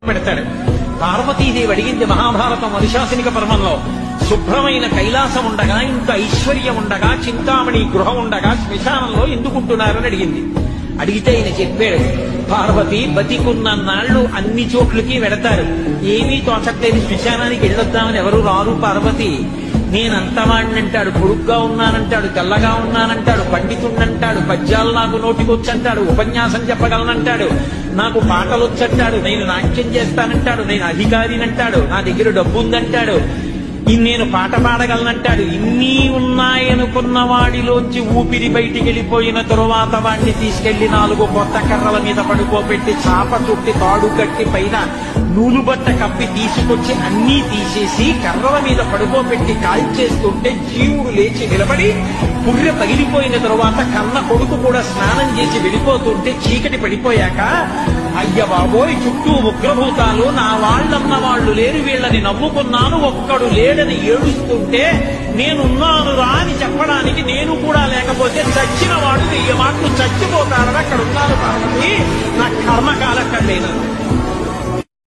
పెడతాడు. పార్వతీదేవి అడిగింది మహాభారతం అనుశాసనిక పర్వంలో, శుభ్రమైన కైలాసం ఉండగా, ఇంత ఐశ్వర్యం ఉండగా, చింతామణి గృహం ఉండగా శ్మశానంలో ఎందుకుంటున్నారని అడిగింది. అడిగితే ఆయన చెప్పాడు, పార్వతి బతికున్న నాళ్లు అన్ని చోట్లకి వెడతారు, ఏమీ తోచట్లేదు, శ్మశానానికి వెళ్ళొద్దామని ఎవరు రారు పార్వతి. నేనంతవాడినంటాడు, పొడుగ్గా ఉన్నానంటాడు, తెల్లగా ఉన్నానంటాడు, పండితుణ్ణంటాడు, పద్యాలు నాకు నోటికొచ్చంటాడు, ఉపన్యాసం చెప్పగలనంటాడు, నాకు పాటలొచ్చంటాడు, నేను నాట్యం చేస్తానంటాడు, నేను అధికారినంటాడు, నా దగ్గర డబ్బు ఉందంటాడు, నేను పాట పాడగలనంటాడు. ఇన్ని ఉన్నాయనుకున్న వాడిలోంచి ఊపిరి బయటికి వెళ్ళిపోయిన తరువాత వాడిని తీసుకెళ్లి 4 కొత్త కర్రల మీద పడుకోబెట్టి చాప చుట్టి తాడు కట్టి పైన నూలుబట్ట కప్పి తీసుకొచ్చి అన్నీ తీసేసి కర్రల మీద పడుకోబెట్టి కాల్చేస్తుంటే జీవుడు లేచి నిలబడి పుర్రె పగిలిపోయిన తరువాత కన్న కొడుకు కూడా స్నానం చేసి వెళ్ళిపోతుంటే చీకటి పడిపోయాక, అయ్య బాబోయ్ చుట్టూ ఉగ్రభూతాలు, నా వాళ్ళన్న వాళ్ళు లేరు, వీళ్ళని నవ్వుకున్నాను, ఒక్కడు లేడని ఏడుస్తుంటే నేనున్నాను రా అని చెప్పడానికి నేను కూడా లేకపోతే చచ్చిన వాడు 1000 మాటలు చచ్చిపోతారని అక్కడ ఉన్నారు పార్వతి, నా కర్మకాలక్కర్లేను.